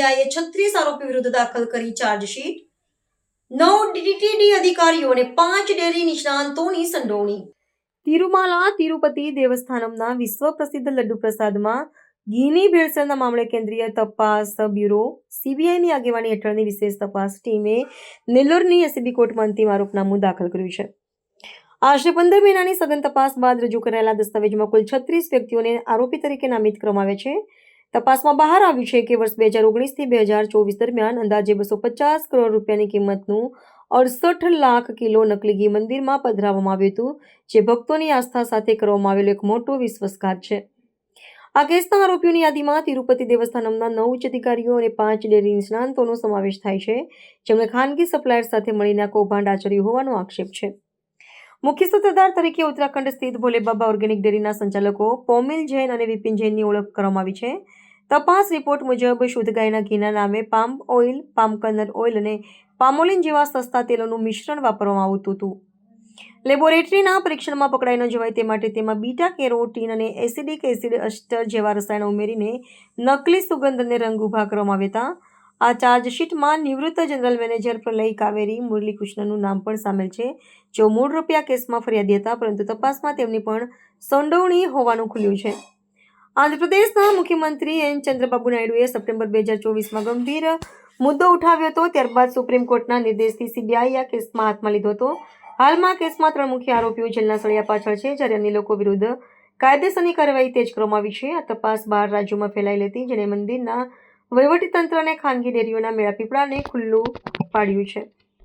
સીબીઆઈએ 36 આરોપીઓ વિરુદ્ધ દાખલ કરી ચાર્જશીટ. 9 ડીટીડી અધિકારીઓ અને 5 ડેરી નિષ્ણાંતોની સંડોવણી. તિરુમાલા તિરુપતિ દેવસ્થાનમના વિશ્વ પ્રસિદ્ધ લડ્ડુ પ્રસાદમાં ઘીની ભેળસેળના મામલે કેન્દ્રીય તપાસ બ્યુરો સીબીઆઈની આગેવાની હેઠળની વિશેષ તપાસ ટીમે નેલ્લોરની એસીબી કોર્ટમાં અંતિમ આરોપનામું દાખલ કર્યું છે. આશરે 15 મહિનાની સઘન તપાસ બાદ રજૂ કરાયેલા દસ્તાવેજમાં કુલ 36 વ્યક્તિઓને આરોપી તરીકે નામિત કરવામાં આવ્યા છે. તપાસમાં બહાર આવ્યું છે કે વર્ષ 2019 થી 2024 દરમિયાન અંદાજે 250 કરોડ રૂપિયાની કિંમતનું 68 લાખ કિલો નકલી ઘી મંદિરમાં પધરાવવામાં આવ્યું હતું, જે ભક્તોની આસ્થા સાથે કરવામાં આવેલો એક મોટો વિશ્વાસઘાત છે. આ કેસના આરોપીઓની યાદીમાં તિરુપતિ દેવસ્થાનમના 9 ઉચ્ચ અધિકારીઓ અને 5 ડેરી નિષ્ણાંતોનો સમાવેશ થાય છે, જેમણે ખાનગી સપ્લાયર સાથે મળીને આ કૌભાંડ આચર્યું હોવાનો આક્ષેપ છે. મુખ્ય સૂત્રધાર તરીકે ઉત્તરાખંડ સ્થિત ભોલે બાબા ઓર્ગેનિક ડેરીના સંચાલકો પોમિલ જૈન અને વિપિન જૈનની ઓળખ કરવામાં આવી છે. તપાસ રિપોર્ટ મુજબ શુદ્ધ ગાયના ઘીના નામે palm oil, palm kernel oil અને પામોલિન જેવા સસ્તા તેલોનું મિશ્રણ વાપરવામાં આવતું હતું. લેબોરેટરીના પરીક્ષણમાં પકડાઈ ન જવાય તે માટે તેમાં બીટા કેરોટીન અને એસિડિક એસિડ અસ્ટર જેવા રસાયણો ઉમેરીને નકલી સુગંધ અને રંગ ઉભા કરવામાં આવ્યા હતા. આ ચાર્જશીટમાં નિવૃત્ત જનરલ મેનેજર પ્રલય કાવેરી મુરલીકૃષ્ણનું નામ પણ સામેલ છે, જેઓ મૂળ રૂપે આ કેસમાં ફરિયાદી હતા, પરંતુ તપાસમાં તેમની પણ સંડોવણી હોવાનું ખુલ્યું છે. આંધ્રપ્રદેશના મુખ્યમંત્રી એન ચંદ્રબાબુ નાયડુએ સપ્ટેમ્બર 2024માં ગંભીર મુદ્દો ઉઠાવ્યો હતો. ત્યારબાદ સુપ્રીમ કોર્ટના નિર્દેશથી સીબીઆઈએ આ કેસમાં હાથમાં લીધો હતો. હાલમાં આ કેસમાં 3 મુખ્ય આરોપીઓ જેલના સળિયા પાછળ છે, જ્યારે અન્ય લોકો વિરુદ્ધ કાયદેસરની કાર્યવાહી તેજ કરવામાં આવી છે. આ તપાસ 12 રાજ્યોમાં ફેલાયેલી હતી, જેણે મંદિરના વહીવટીતંત્ર અને ખાનગી ડેરીઓના મેળાપીપળાને ખુલ્લું પાડ્યું છે.